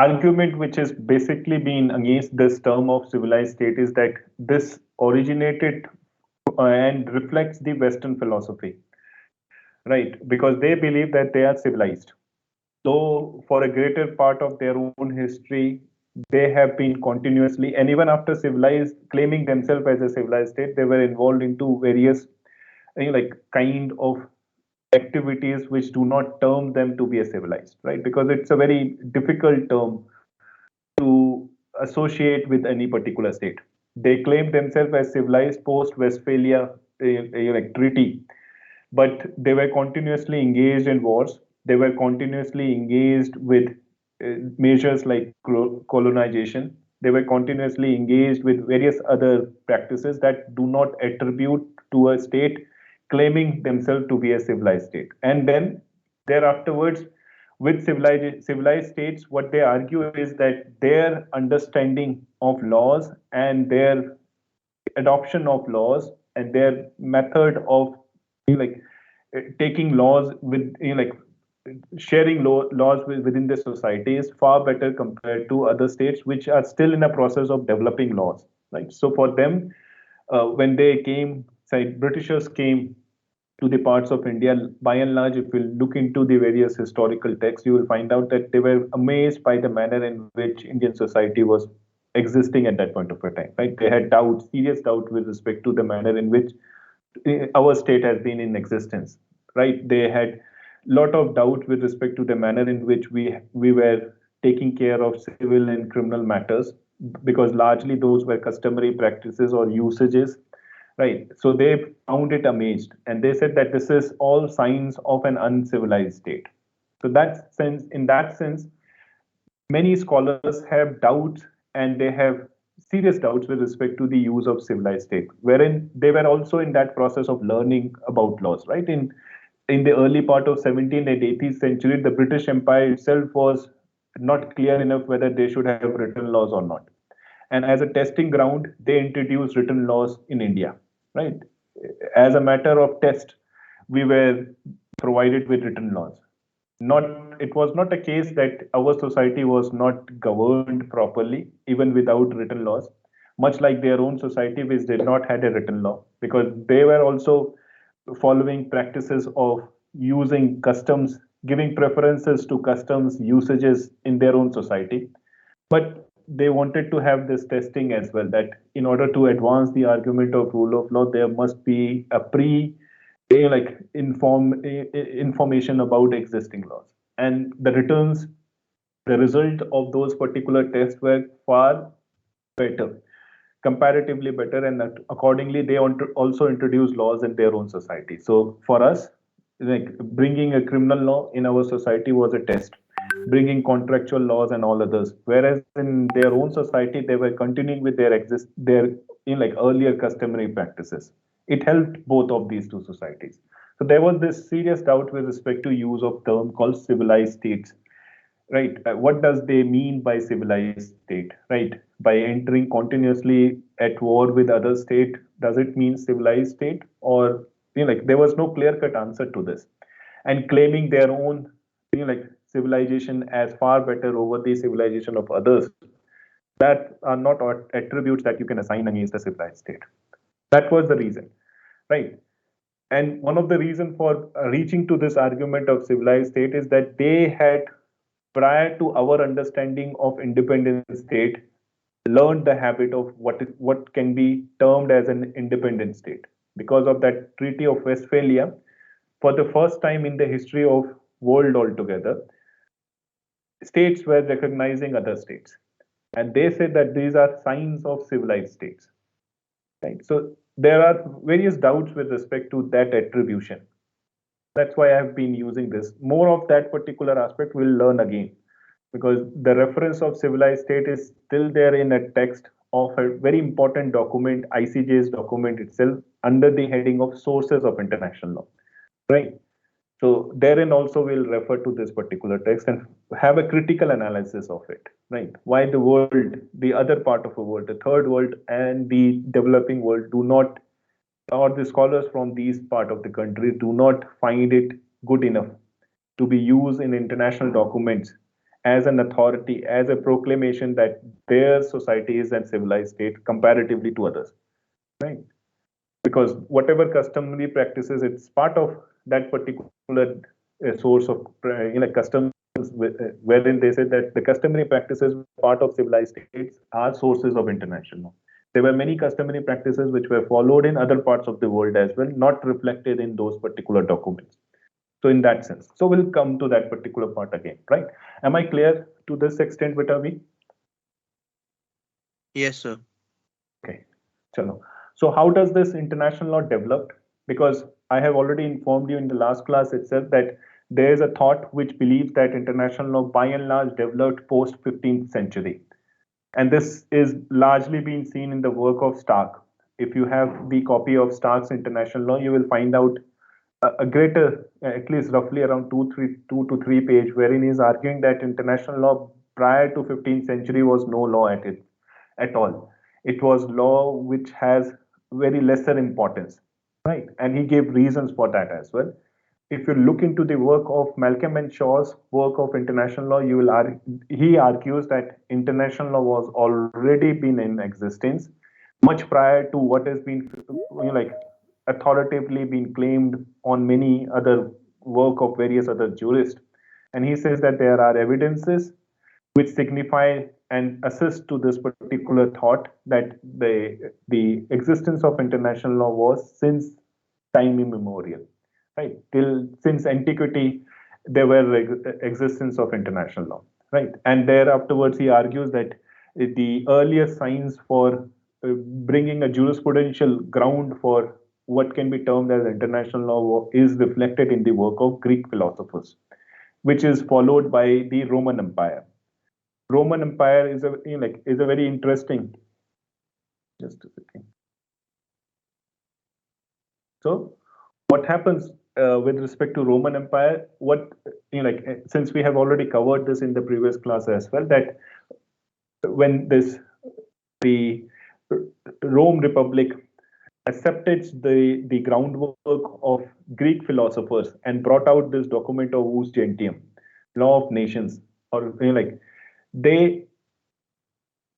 argument which has basically been against this term of civilized state is that this originated and reflects the Western philosophy, right? Because they believe that they are civilized. Though for a greater part of their own history, they have been continuously, and even after civilized, claiming themselves as a civilized state, they were involved into various like kind of activities which do not term them to be a civilized, right? Because it's a very difficult term to associate with any particular state. They claim themselves as civilized post Westphalia like treaty, but they were continuously engaged in wars. They were continuously engaged with measures like colonization. They were continuously engaged with various other practices that do not attribute to a state claiming themselves to be a civilized state. And then thereafterwards, with civilized states, what they argue is that their understanding of laws and their adoption of laws and their method of like taking laws with like sharing laws within the society is far better compared to other states which are still in a process of developing laws, right? So for them, when they came, say Britishers came to the parts of India, by and large, if you look into the various historical texts, you will find out that they were amazed by the manner in which Indian society was existing at that point of a time. Right? They had doubts, serious doubt with respect to the manner in which our state has been in existence. Right? They had lot of doubt with respect to the manner in which we were taking care of civil and criminal matters, because largely those were customary practices or usages. Right. So they found it amazed, and they said that this is all signs of an uncivilized state. So in that sense, many scholars have doubts, and they have serious doubts with respect to the use of civilized state, wherein they were also in that process of learning about laws. Right. In the early part of 17th and 18th century, the British Empire itself was not clear enough whether they should have written laws or not. And as a testing ground, they introduced written laws in India, right? As a matter of test, we were provided with written laws. Not It was not a case that our society was not governed properly, even without written laws. Much like their own society, which did not had a written law, because they were also following practices of using customs, giving preferences to customs usages in their own society. But they wanted to have this testing as well, that in order to advance the argument of rule of law, there must be a information about existing laws, and the result of those particular tests were far better, comparatively better, and that accordingly they also introduced laws in their own society. So for us, like bringing a criminal law in our society was a test, bringing contractual laws and all others, whereas in their own society they were continuing with their like earlier customary practices. It helped both of these two societies. So there was this serious doubt with respect to use of term called civilized states. Right. What does they mean by civilized state? Right. By entering continuously at war with other state, does it mean civilized state? Or like there was no clear cut answer to this, and claiming their own like civilization as far better over the civilization of others, that are not attributes that you can assign against a civilized state. That was the reason, right? And one of the reason for reaching to this argument of civilized state is that they had, prior to our understanding of independent state, learned the habit of what can be termed as an independent state. Because of that Treaty of Westphalia, for the first time in the history of world altogether, states were recognizing other states, and they said that these are signs of civilized states. Right. So there are various doubts with respect to that attribution. That's why I've been using this. More of that particular aspect we'll learn again, because the reference of civilized state is still there in a text of a very important document, ICJ's document itself, under the heading of sources of international law. Right. So therein also we'll refer to this particular text and have a critical analysis of it. Right. Why the world, the other part of the world, the third world and the developing world do not, or the scholars from these part of the country do not find it good enough to be used in international documents as an authority, as a proclamation that their society is a civilized state comparatively to others, right? Because whatever customary practices, it's part of that particular source of customs, wherein they said that the customary practices part of civilized states are sources of international law. There were many customary practices which were followed in other parts of the world as well, not reflected in those particular documents. So in that sense, so we'll come to that particular part again, right? Am I clear to this extent, Vitavi? Yes, sir. Okay, chalo. So how does this international law develop? Because I have already informed you in the last class itself that there is a thought which believes that international law by and large developed post 15th century. And this is largely being seen in the work of Stark. If you have the copy of Stark's international law, you will find out a greater, at least roughly around 2 to 3 page, wherein he's arguing that international law prior to 15th century was no law at all. It was law which has very lesser importance, right? And he gave reasons for that as well. If you look into the work of Malcolm and Shaw's work of international law, you will he argues that international law was already been in existence much prior to what has been like authoritatively been claimed on many other work of various other jurists. And he says that there are evidences which signify and assist to this particular thought that the existence of international law was since time immemorial, right? Till since antiquity, there were existence of international law, right? And there afterwards, he argues that the earlier signs for bringing a jurisprudential ground for what can be termed as international law is reflected in the work of Greek philosophers, which is followed by the Roman Empire. Roman Empire is a very interesting. Just a second. So, what happens with respect to Roman Empire? What since we have already covered this in the previous class as well, that when the Rome Republic accepted the groundwork of Greek philosophers and brought out this document of Jus Gentium, Law of Nations, or they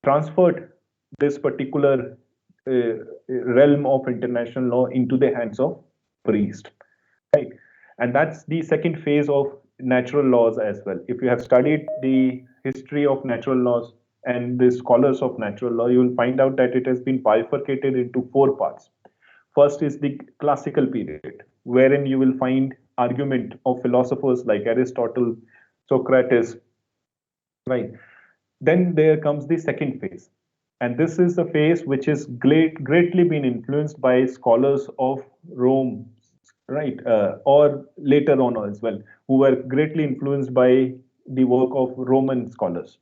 transferred this particular realm of international law into the hands of priests, right? And that's the second phase of natural laws as well. If you have studied the history of natural laws and the scholars of natural law, you will find out that it has been bifurcated into four parts. First is the classical period, wherein you will find argument of philosophers like Aristotle, Socrates, right? Then there comes the second phase. And this is the phase which is greatly been influenced by scholars of Rome, right? Or later on as well, who were greatly influenced by the work of Roman scholars.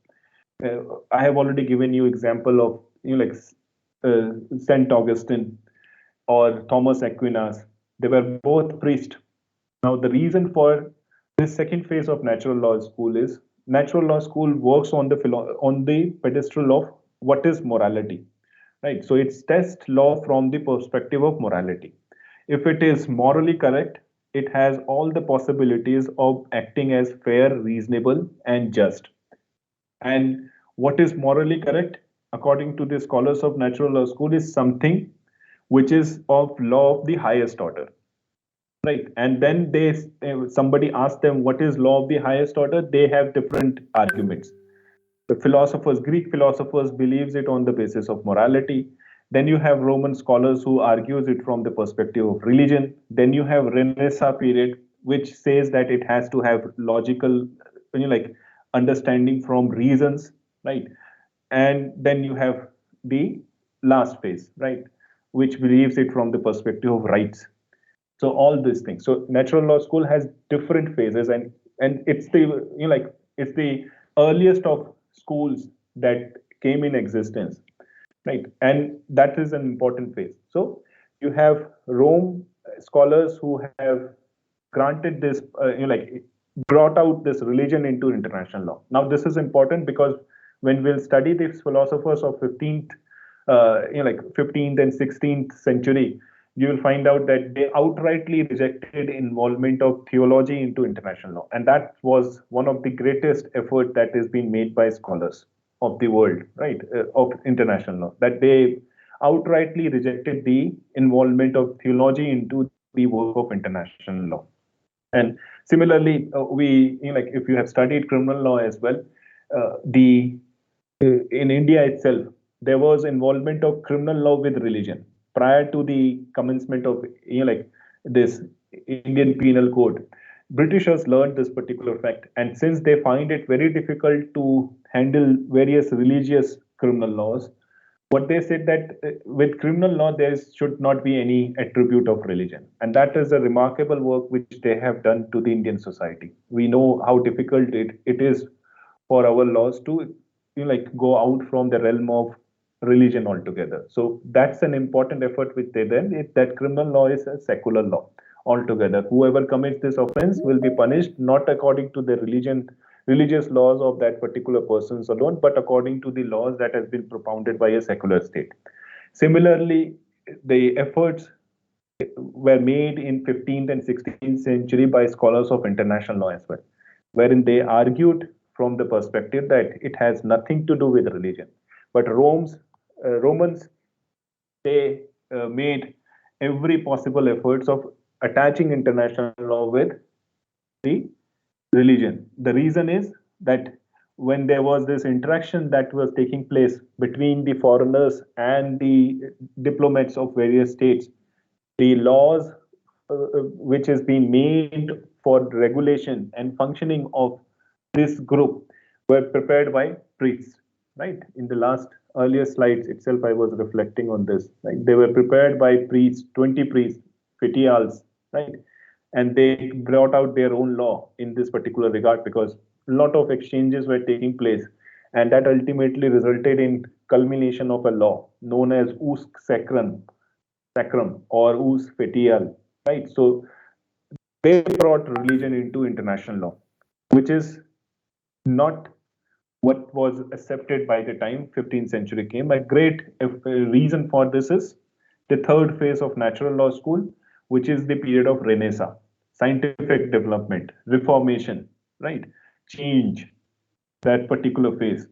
I have already given you example of Saint Augustine or Thomas Aquinas. They were both priests. Now the reason for this second phase of natural law school is natural law school works on the pedestal of what is morality, right? So it's test law from the perspective of morality. If it is morally correct, it has all the possibilities of acting as fair, reasonable, and just. And what is morally correct, according to the scholars of natural law school, is something which is of law of the highest order, right? And then somebody asks them what is law of the highest order. They have different arguments. The philosophers, Greek philosophers, believes it on the basis of morality. Then you have Roman scholars who argues it from the perspective of religion. Then you have Renaissance period, which says that it has to have logical, understanding from reasons, right? And then you have the last phase, right, which believes it from the perspective of rights. So all these things. So natural law school has different phases, and it's the it's the earliest of schools that came in existence, right? And that is an important phase. So you have Rome scholars who have granted this, brought out this religion into international law. Now this is important because when we'll study these philosophers of 15th, 15th and 16th century, you will find out that they outrightly rejected involvement of theology into international law. And that was one of the greatest effort that has been made by scholars of the world, right, of international law, that they outrightly rejected the involvement of theology into the work of international law. And similarly, like if you have studied criminal law as well, the in India itself, there was involvement of criminal law with religion prior to the commencement of like this Indian Penal Code. Britishers learned this particular fact, and since they find it very difficult to handle various religious criminal laws, what they said that with criminal law there should not be any attribute of religion, and that is a remarkable work which they have done to the Indian society. We know how difficult it is for our laws to like go out from the realm of religion altogether. So that's an important effort which they then that criminal law is a secular law altogether. Whoever commits this offense will be punished not according to the religious laws of that particular persons alone, but according to the laws that has been propounded by a secular state. Similarly, the efforts were made in 15th and 16th century by scholars of international law as well, wherein they argued from the perspective that it has nothing to do with religion. But Romans, they made every possible efforts of attaching international law with the religion. The reason is that when there was this interaction that was taking place between the foreigners and the diplomats of various states, the laws which has been made for regulation and functioning of this group were prepared by priests, right? In the last earlier slides itself, I was reflecting on this. Like they were prepared by priests, 20 priests, fetials, right? And they brought out their own law in this particular regard because a lot of exchanges were taking place, and that ultimately resulted in culmination of a law known as sacrum or us fetial, right? So they brought religion into international law, which is not what was accepted by the time 15th century came. A great reason for this is the third phase of natural law school, which is the period of Renaissance, scientific development, reformation, right? Change, that particular phase,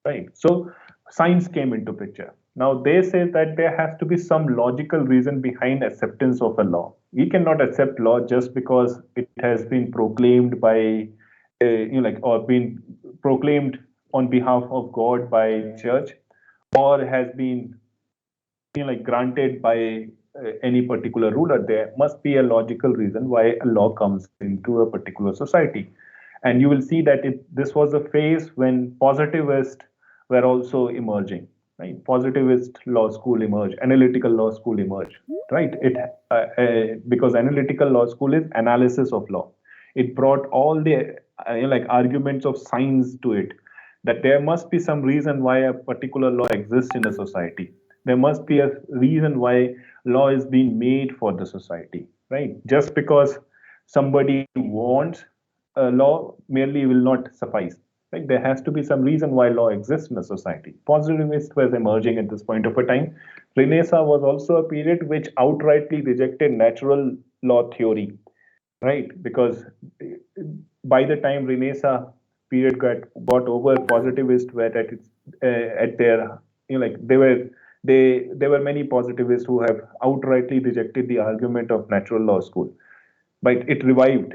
right? So science came into picture. Now they say that there has to be some logical reason behind acceptance of a law. We cannot accept law just because it has been proclaimed by, like, or been proclaimed on behalf of God by church, or has been like granted by any particular ruler. There must be a logical reason why a law comes into a particular society. And you will see that this was a phase when positivists were also emerging, right? Positivist law school emerged, analytical law school emerged, right? Because analytical law school is analysis of law. It brought all the like arguments of science to it, that there must be some reason why a particular law exists in a society. There must be a reason why law is being made for the society, right? Just because somebody wants a law merely will not suffice. Right? There has to be some reason why law exists in a society. Positivist was emerging at this point of a time. Renaissance was also a period which outrightly rejected natural law theory, right? Because by the time Renaissance period got over, positivists were at their like there were many positivists who have outrightly rejected the argument of natural law school, but it revived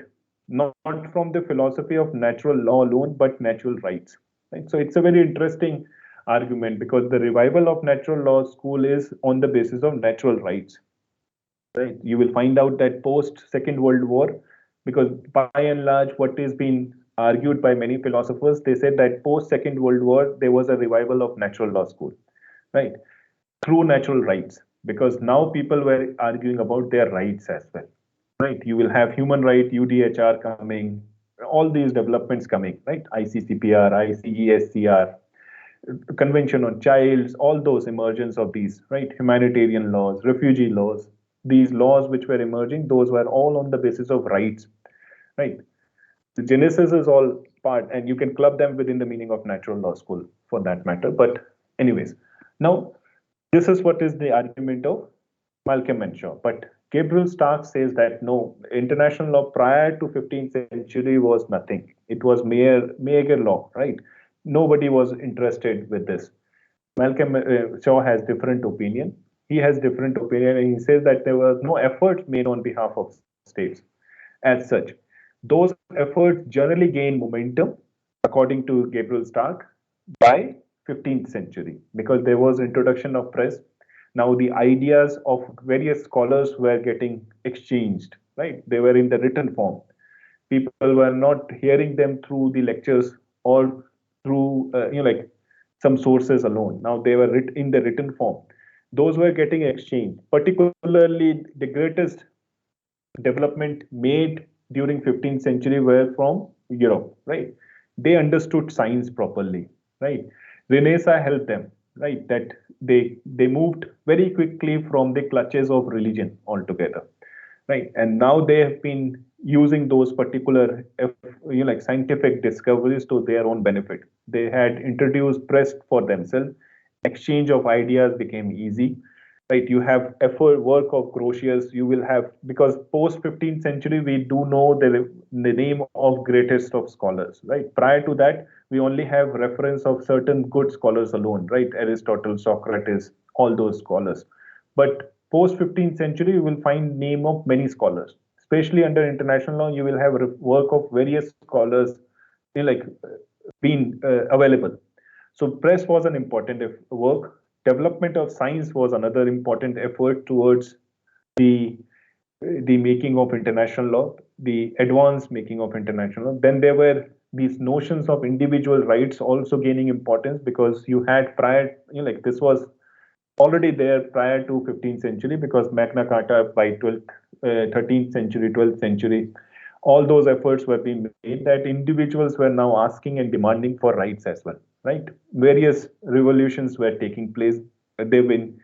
not from the philosophy of natural law alone, but natural rights. Right? So it's a very interesting argument because the revival of natural law school is on the basis of natural rights. Right? You will find out that post Second World War, because by and large, what is being argued by many philosophers, they said that post Second World War there was a revival of natural law school, right? Through natural rights, because now people were arguing about their rights as well, right? You will have human right, UDHR coming, all these developments coming, right? ICCPR, ICESCR, Convention on Childs, all those emergence of these, right? Humanitarian laws, refugee laws, these laws which were emerging, those were all on the basis of rights, right? The genesis is all part, and you can club them within the meaning of natural law school for that matter. But anyways, now this is what is the argument of Malcolm and Shaw. But Gabriel Stark says that no, international law prior to 15th century was nothing. It was mere law, right? Nobody was interested with this. Malcolm Shaw has different opinion. He has different opinion, and he says that there was no efforts made on behalf of states as such. Those efforts generally gain momentum, according to Gabriel Stark, by 15th century because there was introduction of press. Now the ideas of various scholars were getting exchanged, right? They were in the written form. People were not hearing them through the lectures or through like some sources alone. Now they were in the written form. Those were getting exchanged. Particularly, the greatest development made during 15th century were from Europe, right? They understood science properly, right? Renaissance helped them, right? That they moved very quickly from the clutches of religion altogether, right? And now they have been using those particular like scientific discoveries to their own benefit. They had introduced press for themselves. Exchange of ideas became easy, right? You have effort work of Grotius. You will have, because post 15th century we do know the name of greatest of scholars, right? Prior to that we only have reference of certain good scholars alone, right? Aristotle, Socrates, all those scholars. But post 15th century you will find name of many scholars, especially under international law. You will have work of various scholars, like being available. So press was an important work. Development of science was another important effort towards the the making of international law, the advanced making of international law. Then there were these notions of individual rights also gaining importance because you had prior, like this was already there prior to 15th century because Magna Carta by 12th, 13th century, 12th century, all those efforts were being made that individuals were now asking and demanding for rights as well, right? Various revolutions were taking place. They've been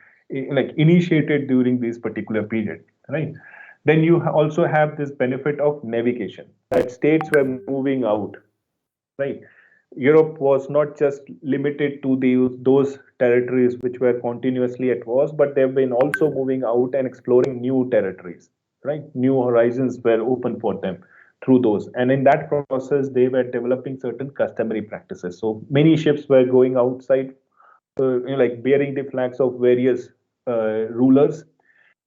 like initiated during this particular period, right? Then you also have this benefit of navigation that states were moving out, right? Europe was not just limited to those territories which were continuously at wars, but they've been also moving out and exploring new territories, right? New horizons were open for them through those. And in that process, they were developing certain customary practices. So many ships were going outside, like bearing the flags of various rulers,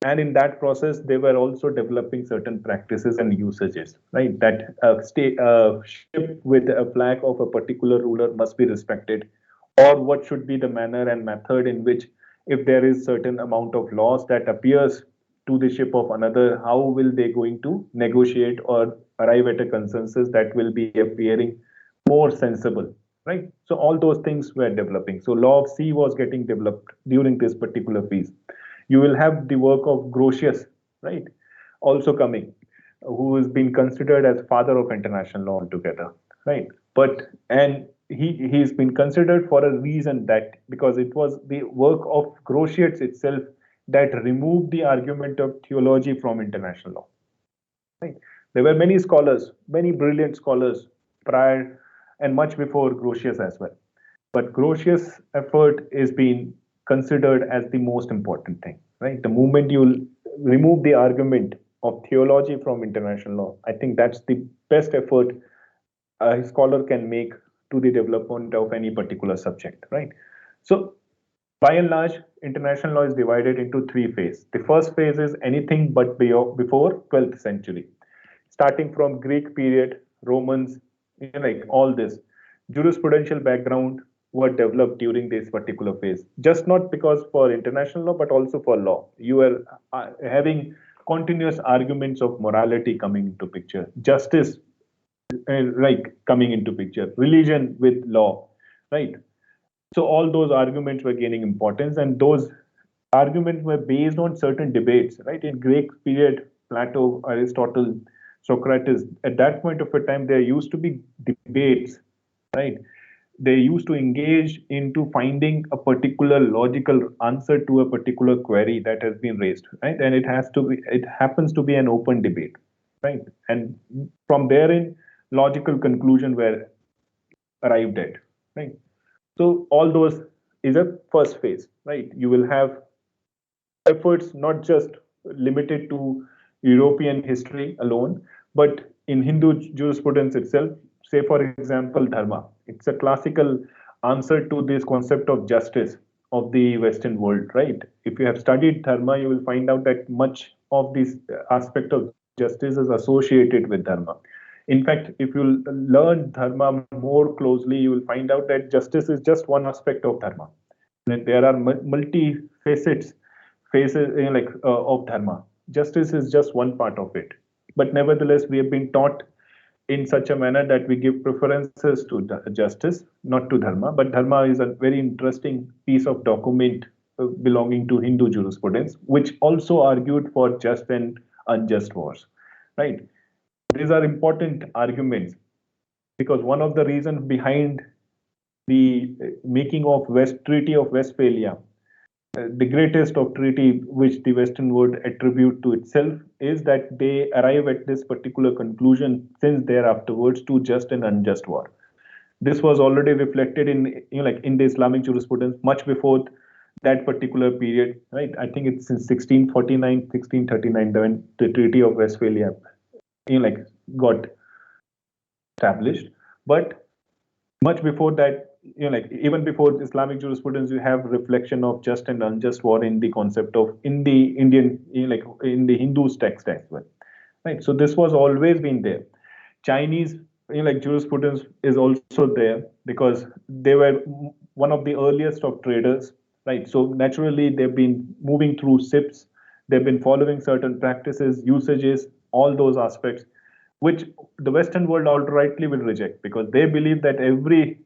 and in that process they were also developing certain practices and usages, right? That a ship with a flag of a particular ruler must be respected, or what should be the manner and method in which, if there is certain amount of loss that appears to the ship of another, how will they going to negotiate or arrive at a consensus that will be appearing more sensible, right? So all those things were developing. So law of sea was getting developed during this particular phase. You will have the work of Grotius, right, also coming, who has been considered as father of international law altogether, right? But and he's been considered for a reason, that because it was the work of Grotius itself that removed the argument of theology from international law. Right? There were many scholars, many brilliant scholars prior and much before Grotius as well. But Grotius' effort is being considered as the most important thing, right? The moment you remove the argument of theology from international law, I think that's the best effort a scholar can make to the development of any particular subject, right? So by and large, international law is divided into three phases. The first phase is anything but before 12th century, starting from Greek period, Romans, like all this. Jurisprudential background were developed during this particular phase, just not because for international law, but also for law. You were having continuous arguments of morality coming into picture, justice, like coming into picture, religion with law, right? So all those arguments were gaining importance, and those arguments were based on certain debates, right? In Greek period, Plato, Aristotle, Socrates, at that point of a time, there used to be debates, right? They used to engage into finding a particular logical answer to a particular query that has been raised, right? And it happens to be an open debate, right? And from therein, logical conclusion were arrived at, right? So all those is a first phase, right? You will have efforts not just limited to European history alone, but in Hindu jurisprudence itself. Say, for example, dharma. It's a classical answer to this concept of justice of the Western world, right? If you have studied dharma, you will find out that much of this aspect of justice is associated with dharma. In fact, if you learn dharma more closely, you will find out that justice is just one aspect of dharma. There are multi facets phases of dharma. Justice is just one part of it, but nevertheless we have been taught in such a manner that we give preferences to justice, not to dharma. But dharma is a very interesting piece of document belonging to Hindu jurisprudence, which also argued for just and unjust wars. Right? These are important arguments because one of the reasons behind the making of West Treaty of Westphalia, the greatest of treaty which the Western world attribute to itself, is that they arrive at this particular conclusion since thereafterwards to just and unjust war. This was already reflected in in the Islamic jurisprudence much before that particular period, right? I think it's in 1649, 1639 when the Treaty of Westphalia got established. But much before that, even before Islamic jurisprudence, you have reflection of just and unjust war in the concept of in the Indian, in the Hindu text as well, right? So this was always been there. Chinese, jurisprudence is also there because they were one of the earliest of traders, right? So naturally, they've been moving through SIPs, they've been following certain practices, usages, all those aspects, which the Western world outrightly will reject because they believe that every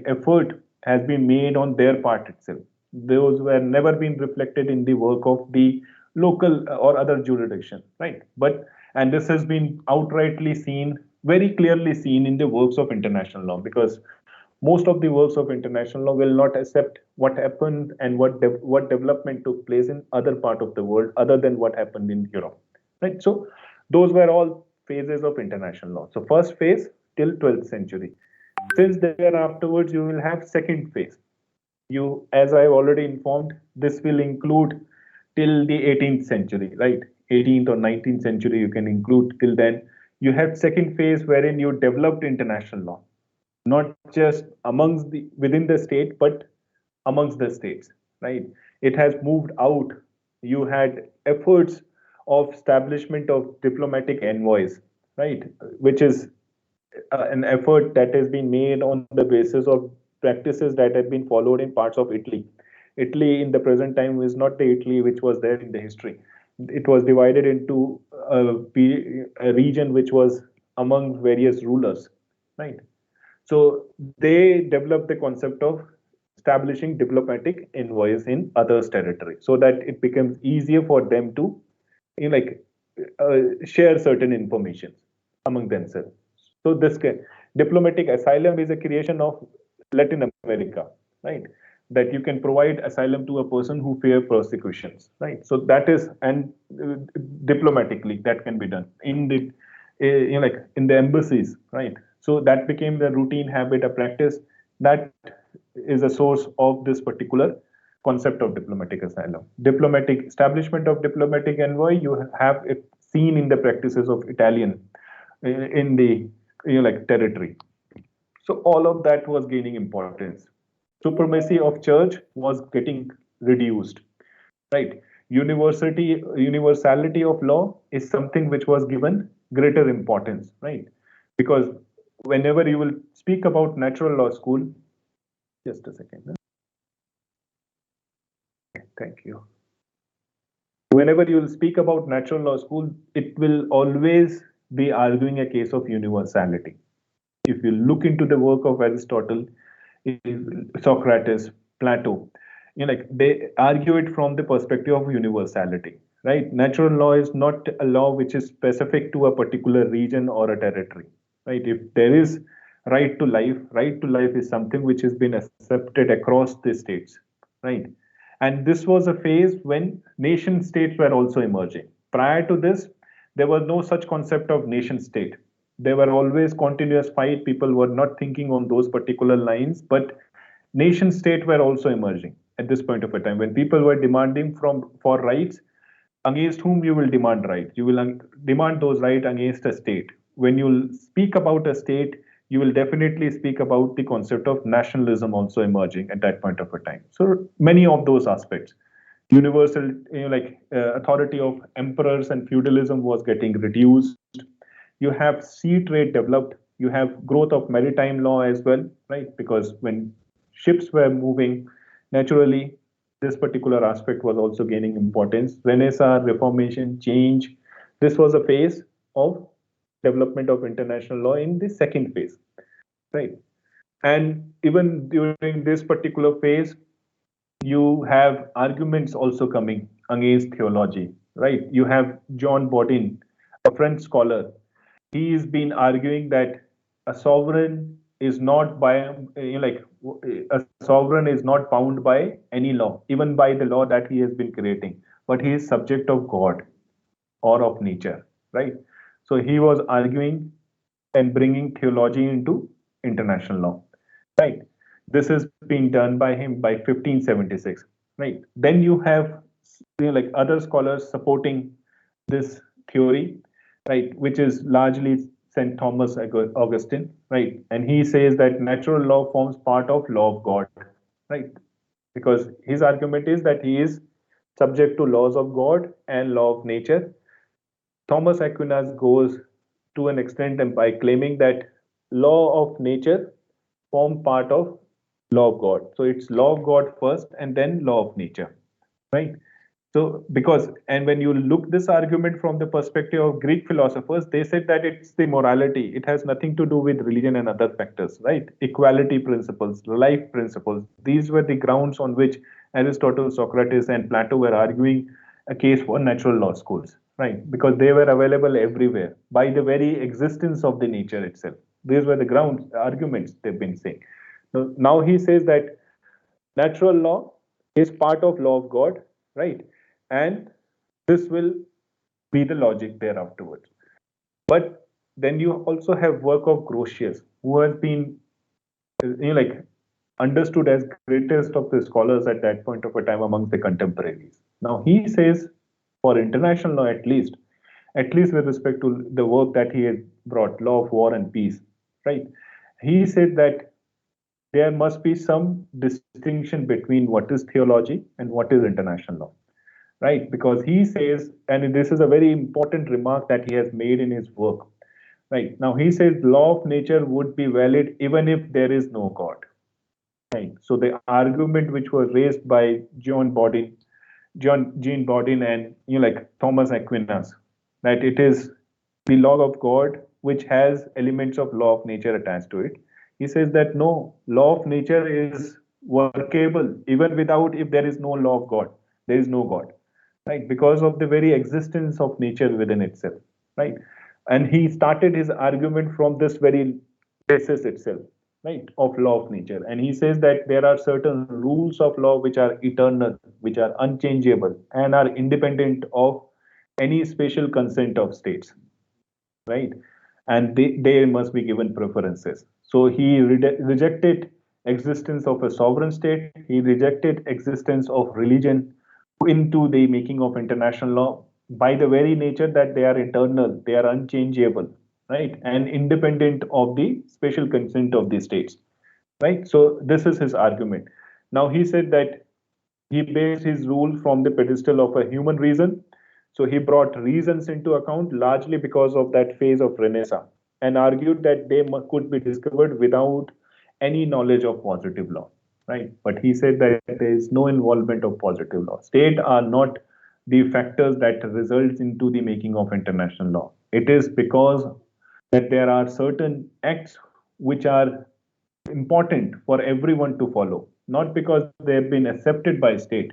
effort has been made on their part itself. Those were never been reflected in the work of the local or other jurisdiction, right? But and this has been outrightly seen, very clearly seen in the works of international law because most of the works of international law will not accept what happened and what development took place in other part of the world other than what happened in Europe, right? So those were all phases of international law. So first phase till 12th century. Since there afterwards you will have second phase. You, as I've already informed, this will include till the 18th century, right? 18th or 19th century you can include till then. You have second phase wherein you developed international law, not just amongst the within the state, but amongst the states, right? It has moved out. You had efforts of establishment of diplomatic envoys, right? Which is an effort that has been made on the basis of practices that have been followed in parts of Italy. Italy in the present time is not the Italy which was there in the history. It was divided into a region which was among various rulers, right? So they developed the concept of establishing diplomatic envoys in others' territory so that it becomes easier for them to share certain information among themselves. So this diplomatic asylum is a creation of Latin America, right? That you can provide asylum to a person who fear persecutions, right? So that is and diplomatically that can be done in the in the embassies, right? So that became the routine habit, a practice that is a source of this particular concept of diplomatic asylum. Diplomatic establishment of diplomatic envoy, you have it seen in the practices of Italian in the territory. So all of that was gaining importance. Supremacy of church was getting reduced, right? Universality of law is something which was given greater importance, right? Because whenever you will speak about natural law school, just a second. Thank you. Whenever you will speak about natural law school, it will always be arguing a case of universality. If you look into the work of Aristotle, Socrates, Plato, they argue it from the perspective of universality, right? Natural law is not a law which is specific to a particular region or a territory, right? If there is right to life is something which has been accepted across the states, right? And this was a phase when nation states were also emerging. Prior to this, there was no such concept of nation state. There were always continuous fight. People were not thinking on those particular lines, but nation state were also emerging. at this point of a time when people were demanding for rights. Against whom you will demand rights? You will demand those rights against a state. When you speak about a state, you will definitely speak about the concept of nationalism also emerging at that point of a time. So many of those aspects, universal, authority of emperors and feudalism was getting reduced. You have sea trade developed. You have growth of maritime law as well, right? Because when ships were moving, naturally this particular aspect was also gaining importance. Renaissance, Reformation, change. This was a phase of development of international law in the second phase, right? And even during this particular phase, you have arguments also coming against theology, right? You have John Bodin, a French scholar. He has been arguing that a sovereign is not by a sovereign is not bound by any law, even by the law that he has been creating, but he is subject of God or of nature, right? So he was arguing and bringing theology into international law, right? This is being done by him by 1576, right? Then you have other scholars supporting this theory, right, which is largely St. Thomas Augustine, right? And he says that natural law forms part of law of God, right? Because his argument is that he is subject to laws of God and law of nature. Thomas Aquinas goes to an extent and by claiming that law of nature form part of law of God. So it's law of God first and then law of nature, right? So because and when you look this argument from the perspective of Greek philosophers, they said that it's the morality. It has nothing to do with religion and other factors, right? Equality principles, life principles. These were the grounds on which Aristotle, Socrates, and Plato were arguing a case for natural law schools, right? Because they were available everywhere by the very existence of the nature itself. These were the grounds, arguments they've been saying. Now he says that natural law is part of law of God, right? And this will be the logic there afterwards. But then you also have work of Grotius, who has been understood as greatest of the scholars at that point of a time amongst the contemporaries. Now he says, for international law at least with respect to the work that he has brought, law of war and peace, right? He said that there must be some distinction between what is theology and what is international law, right? Because he says, and this is a very important remark that he has made in his work, right? Now he says law of nature would be valid even if there is no God, right? So the argument which was raised by Jean Bodin, and Thomas Aquinas, that it is the law of God which has elements of law of nature attached to it. He says that no, law of nature is workable even without if there is no law of God. There is no God, right? Because of the very existence of nature within itself, right? And he started his argument from this very basis itself, right, of law of nature. And he says that there are certain rules of law which are eternal, which are unchangeable, and are independent of any special consent of states, right? And they must be given preferences. So he rejected existence of a sovereign state. He rejected existence of religion into the making of international law by the very nature that they are eternal, they are unchangeable, right, and independent of the special consent of the states, right? So this is his argument. Now he said that he based his rule from the pedestal of a human reason. So he brought reasons into account largely because of that phase of Renaissance and argued that they could be discovered without any knowledge of positive law, right? But he said that there is no involvement of positive law. State are not the factors that results into the making of international law. It is because that there are certain acts which are important for everyone to follow, not because they have been accepted by state,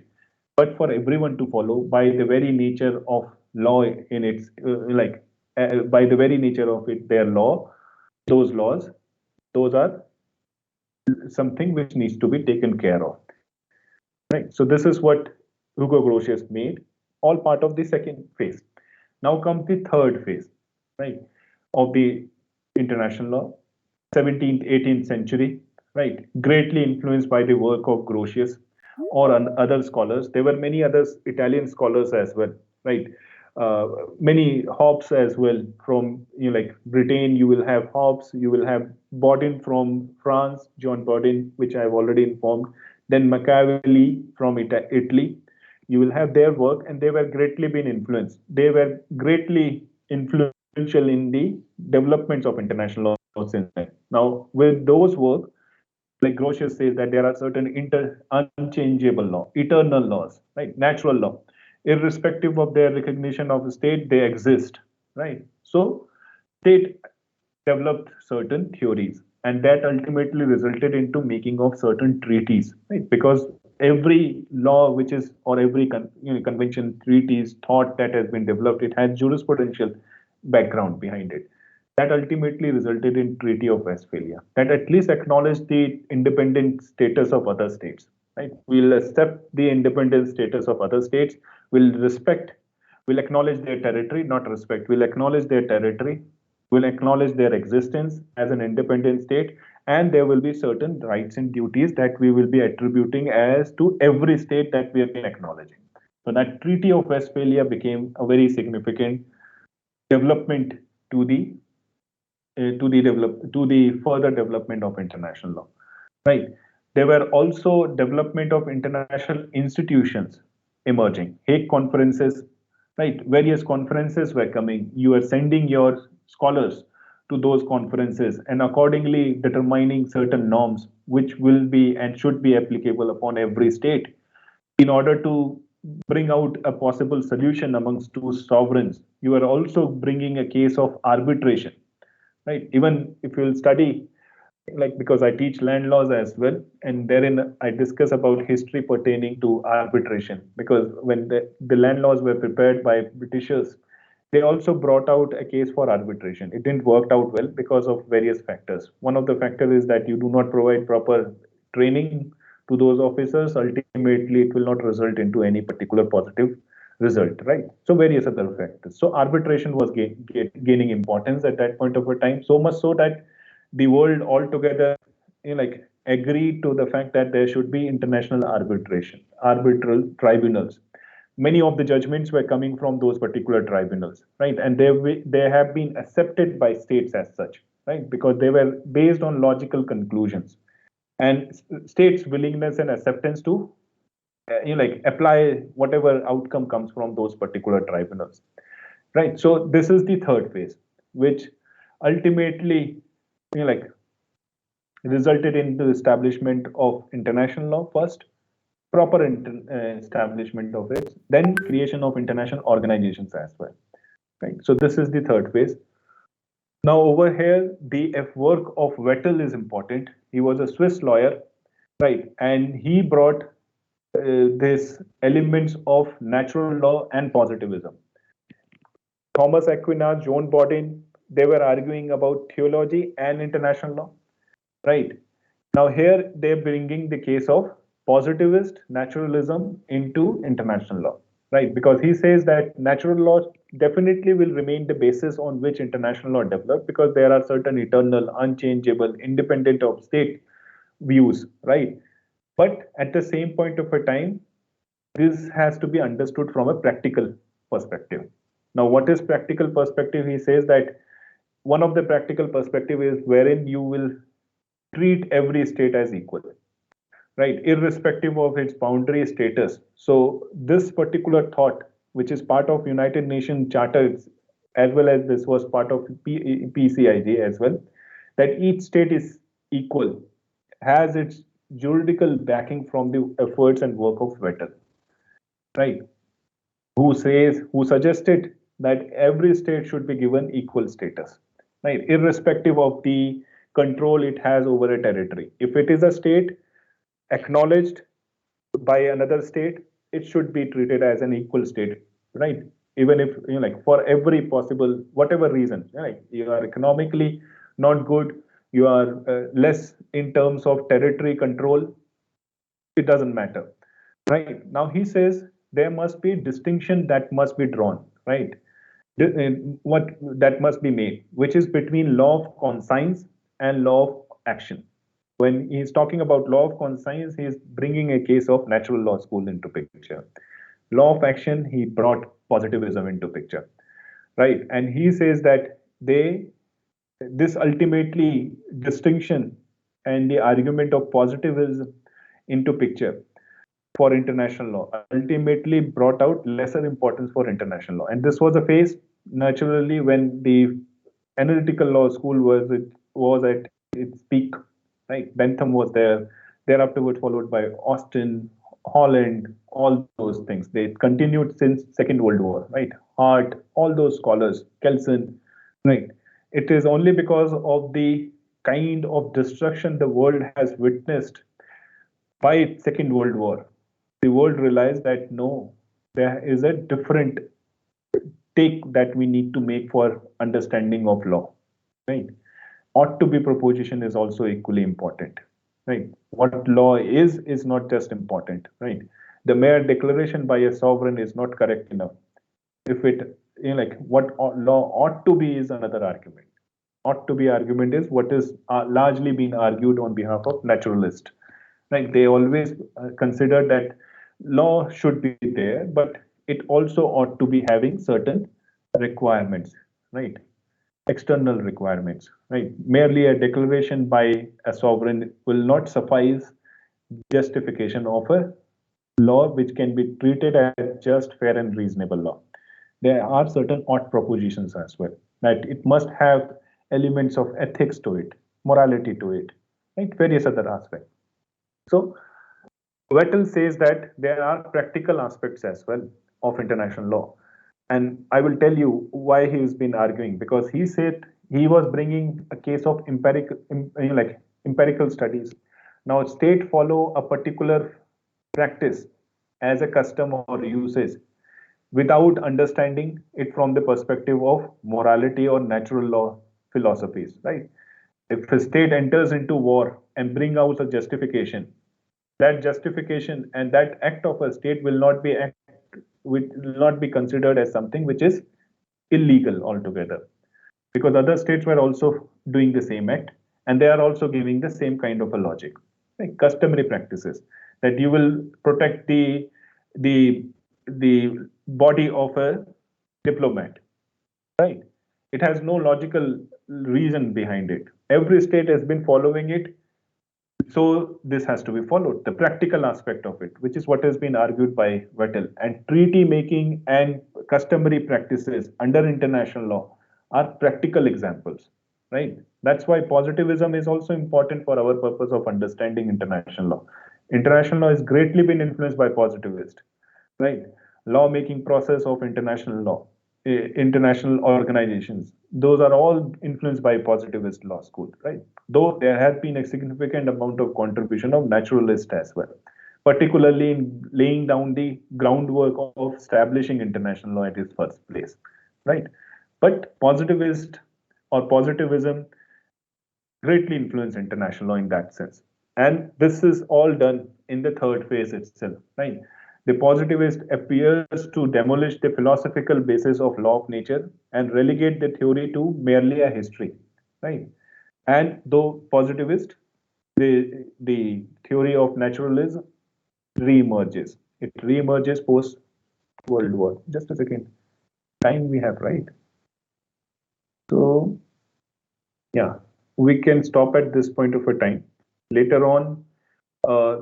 but for everyone to follow by the very nature of law in its by the very nature of it, their law, those laws, those are something which needs to be taken care of, right? So this is what Hugo Grotius made, all part of the second phase. Now comes the third phase, right, of the international law, 17th, 18th century, right, greatly influenced by the work of Grotius. or other scholars. There were many other Italian scholars as well, right? Uh, Many Hobbes as well from like Britain. You will have Hobbes. You will have Bodin from France, John Bodin, which I've already informed. Then Machiavelli from Italy. You will have their work, and they were greatly been influenced. They were greatly influential in the developments of international law since then. Now, with those work, like Grotius says that there are certain unchangeable law, eternal laws, right? Natural law, irrespective of their recognition of the state, they exist, right? So state developed certain theories, and that ultimately resulted into making of certain treaties, right? Because every law which is or every convention, treaties, thought that has been developed, it has jurisprudential background behind it. That ultimately resulted in Treaty of Westphalia, that at least acknowledged the independent status of other states. Right? We'll accept the independent status of other states. We'll respect, we'll acknowledge their territory, not respect. We'll acknowledge their territory. We'll acknowledge their existence as an independent state, and there will be certain rights and duties that we will be attributing as to every state that we have been acknowledging. So that Treaty of Westphalia became a very significant development to the to the further development of international law, right? There were also development of international institutions emerging, Hague conferences, right? Various conferences were coming. You are sending your scholars to those conferences and accordingly determining certain norms which will be and should be applicable upon every state in order to bring out a possible solution amongst two sovereigns. You are also bringing a case of arbitration, right? Even if you'll study, like because I teach land laws as well, and therein I discuss about history pertaining to arbitration. Because when the land laws were prepared by Britishers, they also brought out a case for arbitration. It didn't work out well because of various factors. One of the factors is that you do not provide proper training to those officers. Ultimately, it will not result into any particular positive result, right? So various other factors. So arbitration was gaining importance at that point of a time, so much so that the world altogether like agreed to the fact that there should be international arbitration, arbitral tribunals. Many of the judgments were coming from those particular tribunals, right? And they have been accepted by states as such, right? Because they were based on logical conclusions and states' willingness and acceptance to like apply whatever outcome comes from those particular tribunals, right? So this is the third phase, which ultimately like resulted in the establishment of international law first, proper establishment of it, then creation of international organizations as well, right? So this is the third phase. Now over here, the work of Vettel is important. He was a Swiss lawyer, right? And he brought this elements of natural law and positivism. Thomas Aquinas, John Bodin, they were arguing about theology and international law, right? Now here they're bringing the case of positivist naturalism into international law, right? Because he says that natural law definitely will remain the basis on which international law developed, because there are certain eternal, unchangeable, independent of state views, right? But at the same point of a time, this has to be understood from a practical perspective. Now, what is practical perspective? He says that one of the practical perspective is wherein you will treat every state as equal, right? Irrespective of its boundary status. So this particular thought, which is part of United Nations Charter, as well as this was part of PCIJ as well, that each state is equal, has its juridical backing from the efforts and work of Vettel, right? Who suggested that every state should be given equal status, right? Irrespective of the control it has over a territory. If it is a state acknowledged by another state, it should be treated as an equal state, right? Even if like for every possible whatever reason, right? You are economically not good, you are less in terms of territory control, it doesn't matter, right? Now he says there must be distinction that must be drawn, right? What that must be made, which is between law of conscience and law of action, When he's talking about law of conscience, he's bringing a case of natural law school into picture. Law of action, he brought positivism into picture, right? And he says that this ultimately distinction and the argument of positivism into picture for international law ultimately brought out lesser importance for international law. And this was a phase naturally when the analytical law school was at its peak, right? Bentham was there, thereafterward followed by Austin, Holland, all those things. They continued since Second World War, right? Hart, all those scholars, Kelsen, right? It is only because of the kind of destruction the world has witnessed by Second World War, the world realized that no, there is a different take that we need to make for understanding of law, right? Ought to be proposition is also equally important, right? What law is not just important, right? The mere declaration by a sovereign is not correct enough. If it, like what law ought to be is another argument. Ought to be argument is what is largely been argued on behalf of naturalists, right? They always consider that law should be there, but it also ought to be having certain requirements, right? External requirements, right? Merely a declaration by a sovereign will not suffice justification of a law which can be treated as just, fair, and reasonable law. There are certain ought propositions as well, that it must have elements of ethics to it, morality to it, right? Various other aspects. So Vettel says that there are practical aspects as well of international law. And I will tell you why he's been arguing, because he said he was bringing a case of empirical studies. Now, state follow a particular practice as a custom or usage without understanding it from the perspective of morality or natural law philosophies, right? If a state enters into war and bring out a justification, that justification and that act of a state will not be considered as something which is illegal altogether, because other states were also doing the same act and they are also giving the same kind of a logic, like customary practices, that you will protect the the body of a diplomat, right? It has no logical reason behind it. Every state has been following it, so this has to be followed. The practical aspect of it, which is what has been argued by Vettel, and treaty making and customary practices under international law are practical examples, right? That's why positivism is also important for our purpose of understanding international law. International law has greatly been influenced by positivist, right? Lawmaking process of international law, international organizations, those are all influenced by positivist law school, right? Though there has been a significant amount of contribution of naturalist as well, particularly in laying down the groundwork of establishing international law at its first place, right? But positivist or positivism greatly influenced international law in that sense. And this is all done in the third phase itself, right? The positivist appears to demolish the philosophical basis of law of nature and relegate the theory to merely a history, right? And though positivist, the theory of naturalism reemerges. It reemerges post World War. Just a second. Time we have, right? So yeah, we can stop at this point of a time. Later on,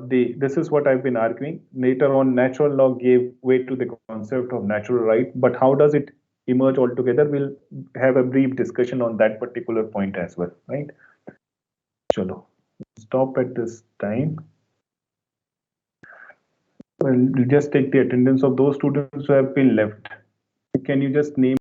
this is what I've been arguing. Later on, natural law gave way to the concept of natural right, but how does it emerge altogether? We'll have a brief discussion on that particular point as well, right? Chalo, stop at this time. Well, we'll just take the attendance of those students who have been left. Can you just name